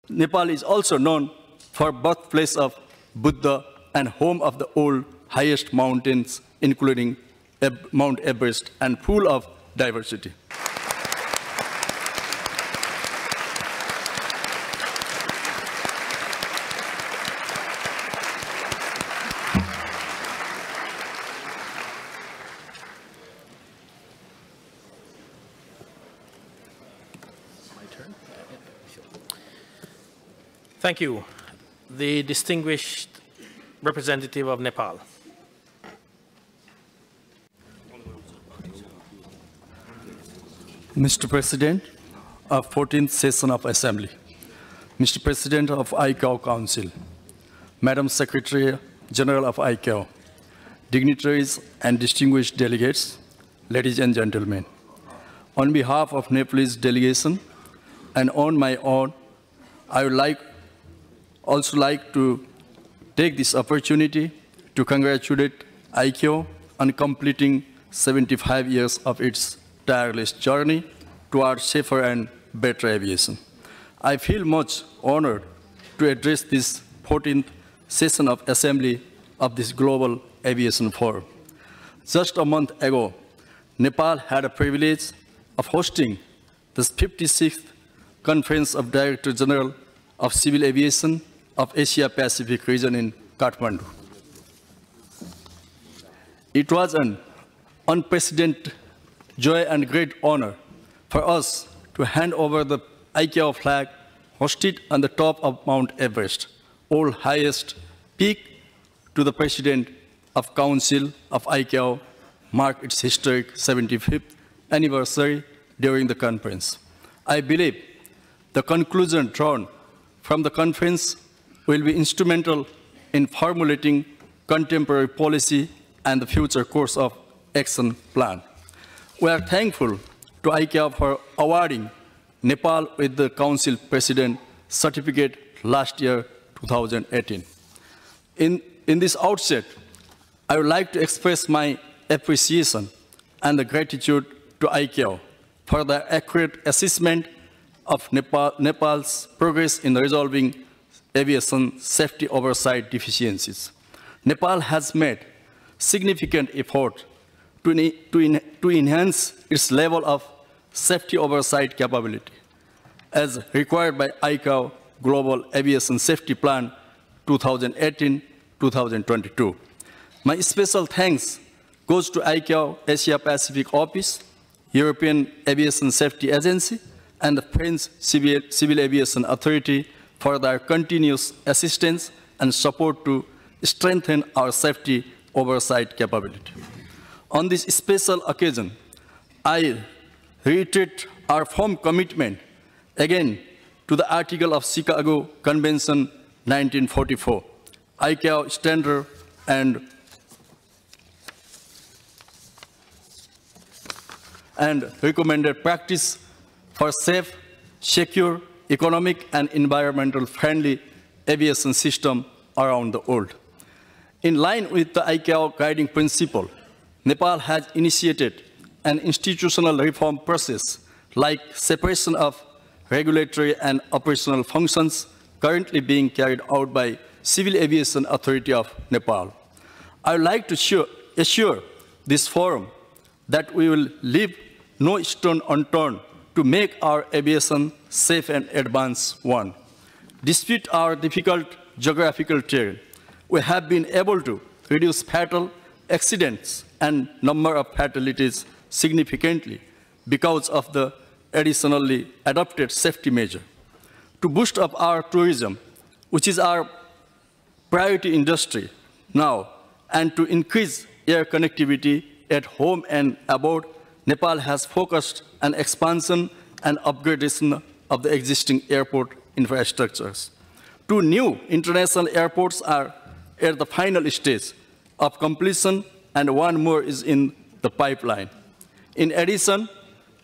Nepal is also known for birthplace of Buddha and home of the old highest mountains, including Mount Everest, and full of diversity. Thank you. The distinguished representative of Nepal. Mr. President of 14th Session of Assembly, Mr. President of ICAO Council, Madam Secretary General of ICAO, dignitaries and distinguished delegates, ladies and gentlemen. On behalf of Nepalese delegation and on my own, I would also like to take this opportunity to congratulate ICAO on completing 75 years of its tireless journey towards safer and better aviation. I feel much honored to address this 14th session of Assembly of this Global Aviation Forum. Just a month ago, Nepal had the privilege of hosting the 56th Conference of Director General of Civil Aviation of Asia-Pacific region in Kathmandu. It was an unprecedented joy and great honor for us to hand over the ICAO flag hosted on the top of Mount Everest, old highest peak, to the President of Council of ICAO, mark its historic 75th anniversary during the conference. I believe the conclusion drawn from the conference will be instrumental in formulating contemporary policy and the future course of action plan. We are thankful to ICAO for awarding Nepal with the Council President certificate last year, 2018. In this outset, I would like to express my appreciation and the gratitude to ICAO for the accurate assessment of Nepal's progress in resolving aviation safety oversight deficiencies. Nepal has made significant effort to enhance its level of safety oversight capability, as required by ICAO Global Aviation Safety Plan 2018-2022. My special thanks goes to ICAO Asia Pacific Office, European Aviation Safety Agency, and the French Civil Aviation Authority for their continuous assistance and support to strengthen our safety oversight capability. On this special occasion, I reiterate our firm commitment again to the Article of Chicago Convention 1944, ICAO standard and recommended practice for safe, secure, economic, and environmental friendly aviation system around the world. In line with the ICAO guiding principle, Nepal has initiated an institutional reform process like separation of regulatory and operational functions currently being carried out by Civil Aviation Authority of Nepal. I would like to assure this forum that we will leave no stone unturned to make our aviation safe and advanced one. Despite our difficult geographical terrain, we have been able to reduce fatal accidents and number of fatalities significantly because of the additionally adopted safety measure. To boost up our tourism, which is our priority industry now, and to increase air connectivity at home and abroad, Nepal has focused on expansion and upgradation of the existing airport infrastructures. 2 new international airports are at the final stage of completion, and 1 more is in the pipeline. In addition,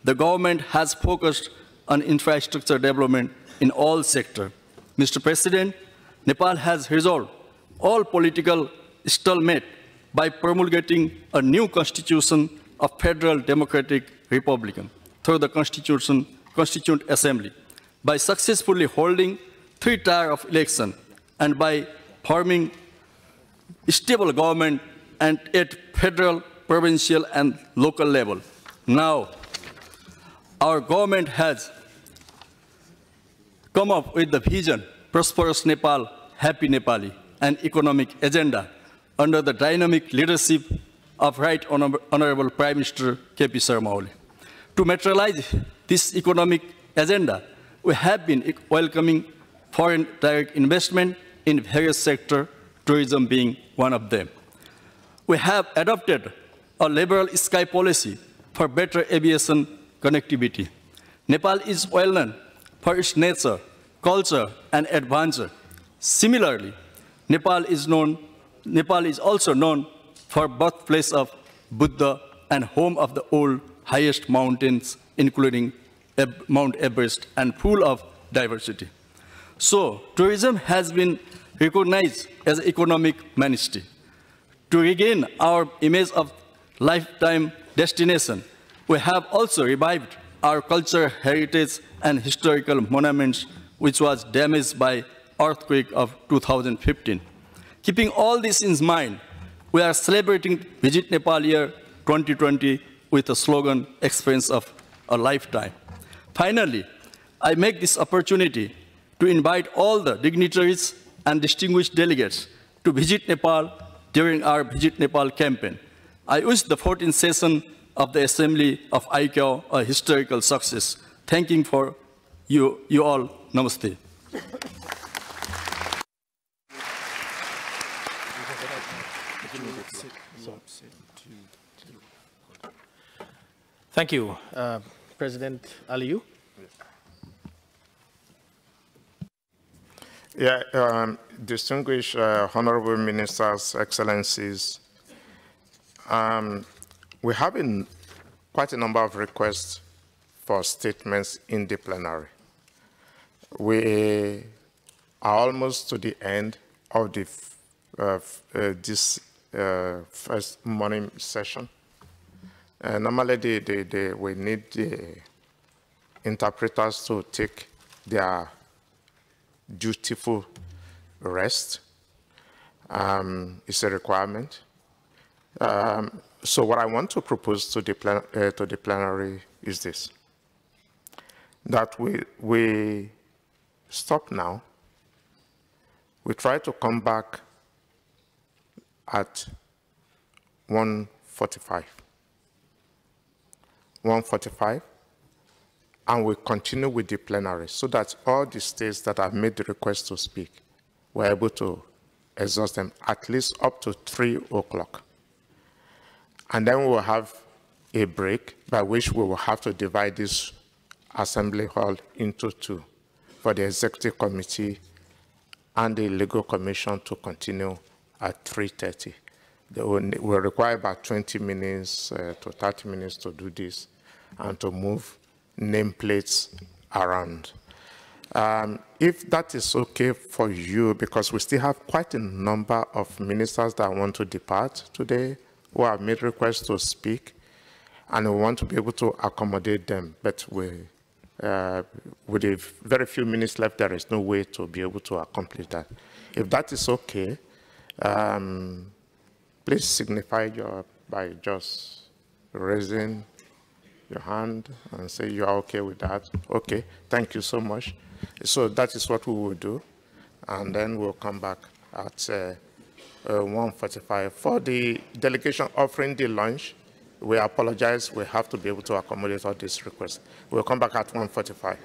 the government has focused on infrastructure development in all sectors. Mr. President, Nepal has resolved all political stalemate by promulgating a new constitution of Federal Democratic Republic through the Constituent Assembly, by successfully holding 3-tier of election and by forming stable government and at federal, provincial, and local level. Now, our government has come up with the vision, Prosperous Nepal, Happy Nepali, an economic agenda under the dynamic leadership of Right Honorable Prime Minister K.P. Sunaulo. To materialize this economic agenda, we have been welcoming foreign direct investment in various sectors, tourism being one of them. We have adopted a liberal sky policy for better aviation connectivity. Nepal is well known for its nature, culture, and adventure. Similarly, Nepal is also known for birthplace of Buddha and home of the old highest mountains, including Mount Everest, and full of diversity. So, tourism has been recognized as an economic mainstay. To regain our image of lifetime destination, we have also revived our cultural heritage and historical monuments, which was damaged by earthquake of 2015. Keeping all this in mind, we are celebrating Visit Nepal Year 2020 with a slogan, Experience of a Lifetime. Finally, I make this opportunity to invite all the dignitaries and distinguished delegates to visit Nepal during our Visit Nepal campaign. I wish the 14th session of the Assembly of ICAO a historical success. Thanking for you all. Namaste. Thank you. President Aliyu. Yeah, distinguished honorable ministers, excellencies, we have quite a number of requests for statements in the plenary. We are almost to the end of this first morning session. Normally, we need the interpreters to take their dutiful rest. It's a requirement. So what I want to propose to the plenary is this, that we stop now. We try to come back at 1:45. 1:45, and we continue with the plenary so that all the states that have made the request to speak, we're able to exhaust them at least up to 3 o'clock. And then we will have a break by which we will have to divide this assembly hall into 2 for the executive committee and the legal commission to continue at 3:30. They will require about 20 minutes to 30 minutes to do this and to move nameplates around. If that is okay for you, because we still have quite a number of ministers that want to depart today, who have made requests to speak, and we want to be able to accommodate them, but with a very few minutes left, there is no way to be able to accomplish that. If that is okay, please signify by just raising your hand and say you are okay with that. Okay, thank you so much. So that is what we will do, and then we'll come back at 1:45. For the delegation offering the lunch, we apologize. We have to be able to accommodate all these requests. We'll come back at 1:45.